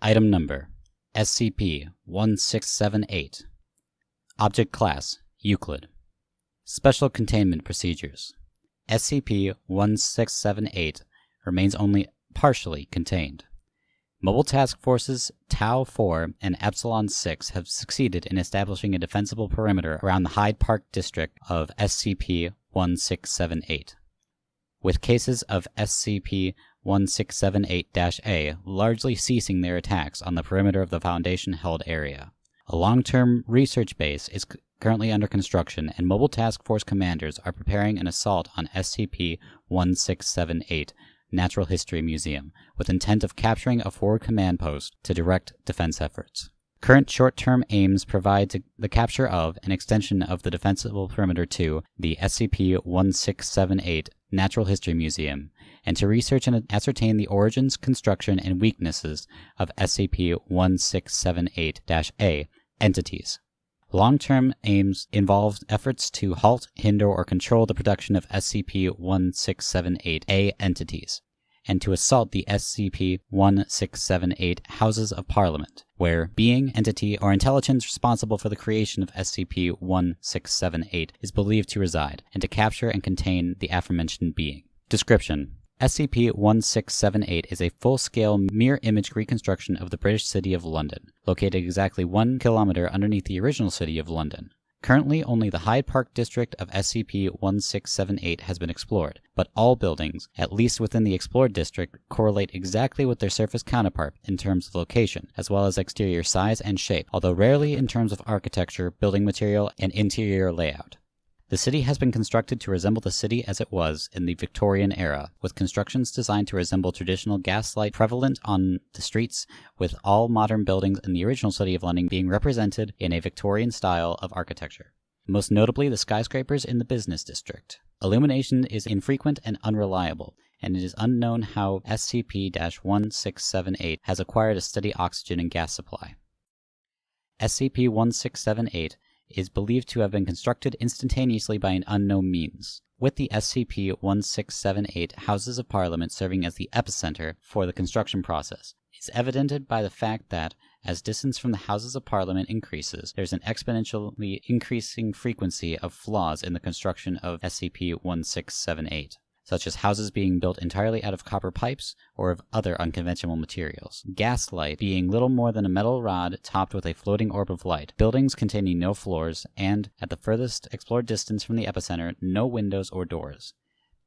Item Number SCP-1678. Object Class Euclid. Special Containment Procedures. SCP-1678 remains only partially contained. Mobile Task Forces Tau-4 and Epsilon-6 have succeeded in establishing a defensible perimeter around the Hyde Park district of SCP-1678, with cases of SCP-1678-A largely ceasing their attacks on the perimeter of the Foundation-held area. A long-term research base is currently under construction, and Mobile Task Force commanders are preparing an assault on SCP-1678 Natural History Museum, with intent of capturing a forward command post to direct defense efforts. Current short-term aims provide the capture of an extension of the defensible perimeter to the SCP-1678 Natural History Museum, and to research and ascertain the origins, construction, and weaknesses of SCP-1678-A entities. Long-term aims involve efforts to halt, hinder, or control the production of SCP-1678-A entities, and to assault the SCP-1678 Houses of Parliament, where being, entity, or intelligence responsible for the creation of SCP-1678 is believed to reside, and to capture and contain the aforementioned being. Description: SCP-1678 is a full-scale mirror-image reconstruction of the British city of London, located exactly 1 kilometer underneath the original city of London. Currently, only the Hyde Park district of SCP-1678 has been explored, but all buildings, at least within the explored district, correlate exactly with their surface counterpart in terms of location, as well as exterior size and shape, although rarely in terms of architecture, building material, and interior layout. The city has been constructed to resemble the city as it was in the Victorian era, with constructions designed to resemble traditional gaslight prevalent on the streets, with all modern buildings in the original city of London being represented in a Victorian style of architecture, most notably the skyscrapers in the business district. Illumination is infrequent and unreliable, and it is unknown how SCP-1678 has acquired a steady oxygen and gas supply. SCP-1678 is believed to have been constructed instantaneously by an unknown means, with the SCP-1678 Houses of Parliament serving as the epicenter for the construction process. It's evidenced by the fact that, as distance from the Houses of Parliament increases, there's an exponentially increasing frequency of flaws in the construction of SCP-1678, such as houses being built entirely out of copper pipes or of other unconventional materials. Gaslight being little more than a metal rod topped with a floating orb of light. Buildings containing no floors, and, at the furthest explored distance from the epicenter, no windows or doors.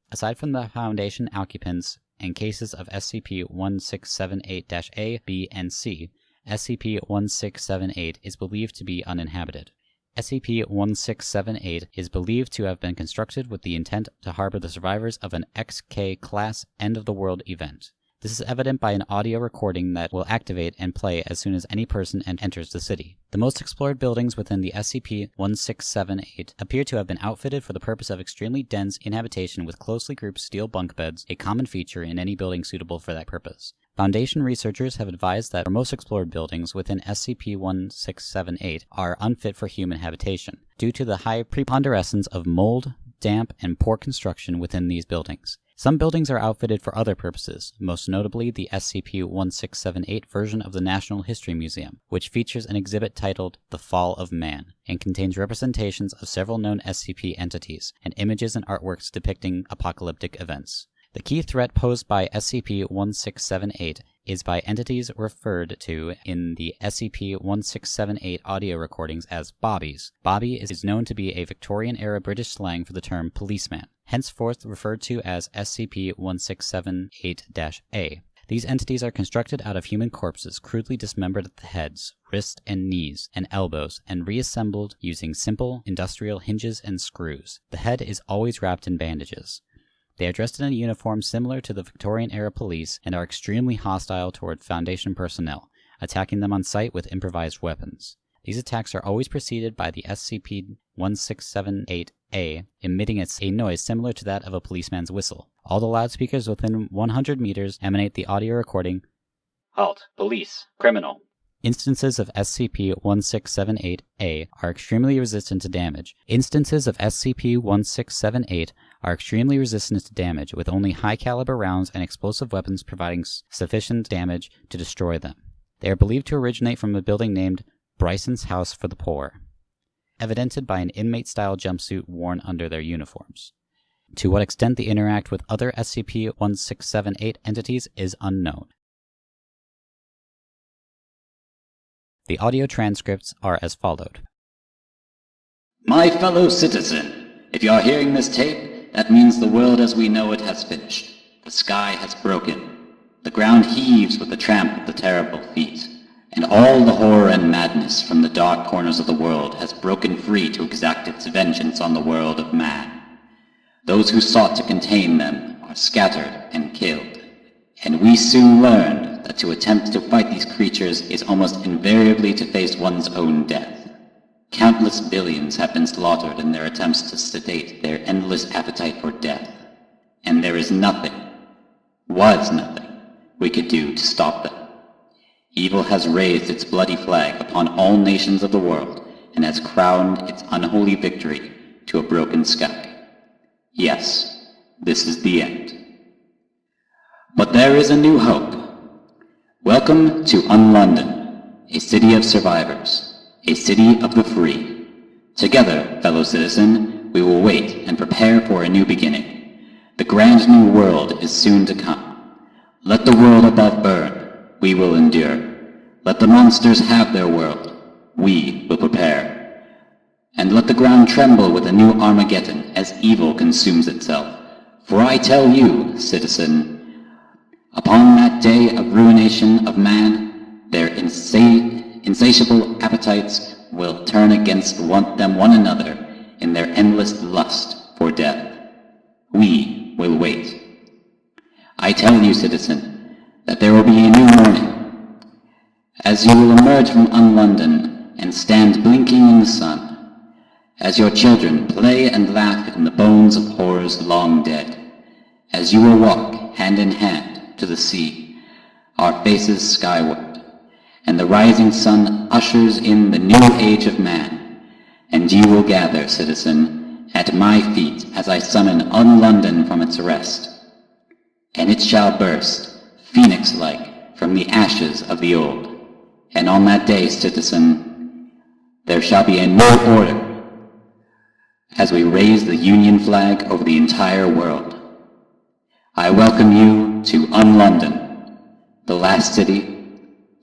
Aside from the Foundation occupants and cases of SCP-1678-A, B, and C, SCP-1678 is believed to be uninhabited. SCP-1678 is believed to have been constructed with the intent to harbor the survivors of an XK-class end-of-the-world event. This is evident by an audio recording that will activate and play as soon as any person enters the city. The most explored buildings within the SCP-1678 appear to have been outfitted for the purpose of extremely dense inhabitation with closely grouped steel bunk beds, a common feature in any building suitable for that purpose. Foundation researchers have advised that most explored buildings within SCP-1678 are unfit for human habitation, due to the high preponderance of mold, damp, and poor construction within these buildings. Some buildings are outfitted for other purposes, most notably the SCP-1678 version of the National History Museum, which features an exhibit titled The Fall of Man, and contains representations of several known SCP entities, and images and artworks depicting apocalyptic events. The key threat posed by SCP-1678 is by entities referred to in the SCP-1678 audio recordings as bobbies. Bobby is known to be a Victorian-era British slang for the term policeman, henceforth referred to as SCP-1678-A. These entities are constructed out of human corpses crudely dismembered at the heads, wrists, and knees, and elbows, and reassembled using simple, industrial hinges and screws. The head is always wrapped in bandages. They are dressed in a uniform similar to the Victorian-era police and are extremely hostile toward Foundation personnel, attacking them on sight with improvised weapons. These attacks are always preceded by the SCP-1678-A emitting a noise similar to that of a policeman's whistle. All the loudspeakers within 100 meters emanate the audio recording, "Halt! Police! Criminal!" Instances of SCP-1678-A are extremely resistant to damage. With only high-caliber rounds and explosive weapons providing sufficient damage to destroy them. They are believed to originate from a building named Bryson's House for the Poor, evidenced by an inmate-style jumpsuit worn under their uniforms. To what extent they interact with other SCP-1678 entities is unknown. The audio transcripts are as followed. My fellow citizen, if you are hearing this tape, that means the world as we know it has finished. The sky has broken. The ground heaves with the tramp of the terrible feet, and all the horror and madness from the dark corners of the world has broken free to exact its vengeance on the world of man. Those who sought to contain them are scattered and killed, and we soon learned that to attempt to fight these creatures is almost invariably to face one's own death. Countless billions have been slaughtered in their attempts to sedate their endless appetite for death, and there is nothing, was nothing, we could do to stop them. Evil has raised its bloody flag upon all nations of the world, and has crowned its unholy victory to a broken sky. Yes, this is the end. But there is a new hope. Welcome to UnLondon, a city of survivors, a city of the free. Together, fellow citizen, we will wait and prepare for a new beginning. The grand new world is soon to come. Let the world above burn, we will endure. Let the monsters have their world, we will prepare. And let the ground tremble with a new Armageddon as evil consumes itself. For I tell you, citizen, upon that day of ruination of man, their insatiable appetites will turn against one another in their endless lust for death. We will wait. I tell you, citizen, that there will be a new morning. As you will emerge from UnLondon and stand blinking in the sun, as your children play and laugh in the bones of horrors long dead, as you will walk hand in hand to the sea, our faces skyward, and the rising sun ushers in the new age of man, and you will gather, citizen, at my feet as I summon UnLondon from its rest, and it shall burst, phoenix-like, from the ashes of the old. And on that day, citizen, there shall be a new order, as we raise the Union flag over the entire world. I welcome you to UnLondon, the last city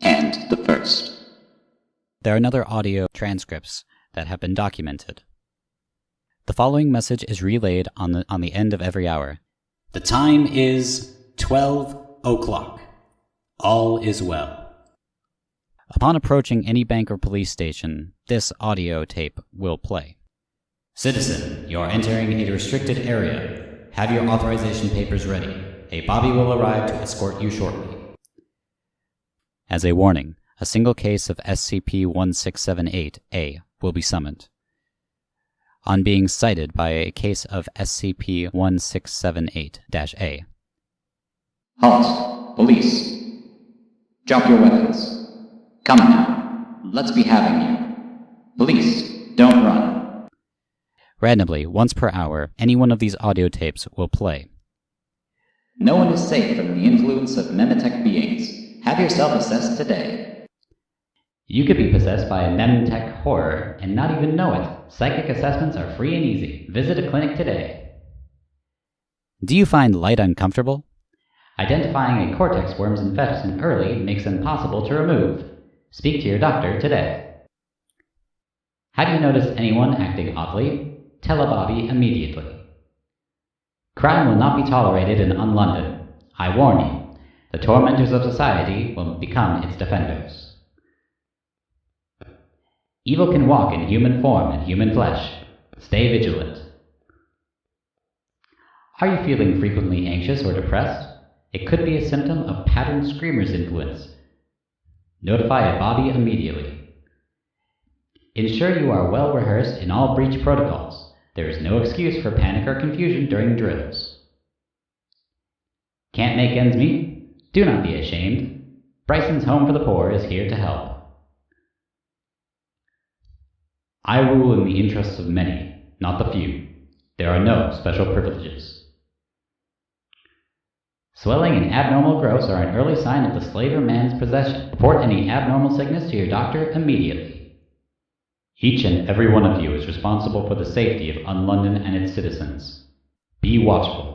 and the first. There are other audio transcripts that have been documented. The following message is relayed on the end of every hour. The time is 12 o'clock. All is well. Upon approaching any bank or police station, this audio tape will play. Citizen, you are entering a restricted area. Have your authorization papers ready. A Bobby will arrive to escort you shortly. As a warning, a single case of SCP-1678-A will be summoned. On being cited by a case of SCP-1678-A. Halt! Police! Drop your weapons. Come now. Let's be having you. Police, don't run. Randomly, once per hour, any one of these audio tapes will play. No one is safe from the influence of Memetech beings. Have yourself assessed today. You could be possessed by a Memetech horror and not even know it. Psychic assessments are free and easy. Visit a clinic today. Do you find light uncomfortable? Identifying a cortex worm's infection early makes them possible to remove. Speak to your doctor today. Have you noticed anyone acting oddly? Tell a Bobby immediately. Crime will not be tolerated in UnLondon. I warn you, the tormentors of society will become its defenders. Evil can walk in human form and human flesh. Stay vigilant. Are you feeling frequently anxious or depressed? It could be a symptom of pattern screamer's influence. Notify a Bobby immediately. Ensure you are well rehearsed in all breach protocols. There is no excuse for panic or confusion during drills. Can't make ends meet? Do not be ashamed. Bryson's Home for the Poor is here to help. I rule in the interests of many, not the few. There are no special privileges. Swelling and abnormal growths are an early sign of the slaver man's possession. Report any abnormal sickness to your doctor immediately. Each and every one of you is responsible for the safety of UnLondon and its citizens. Be watchful.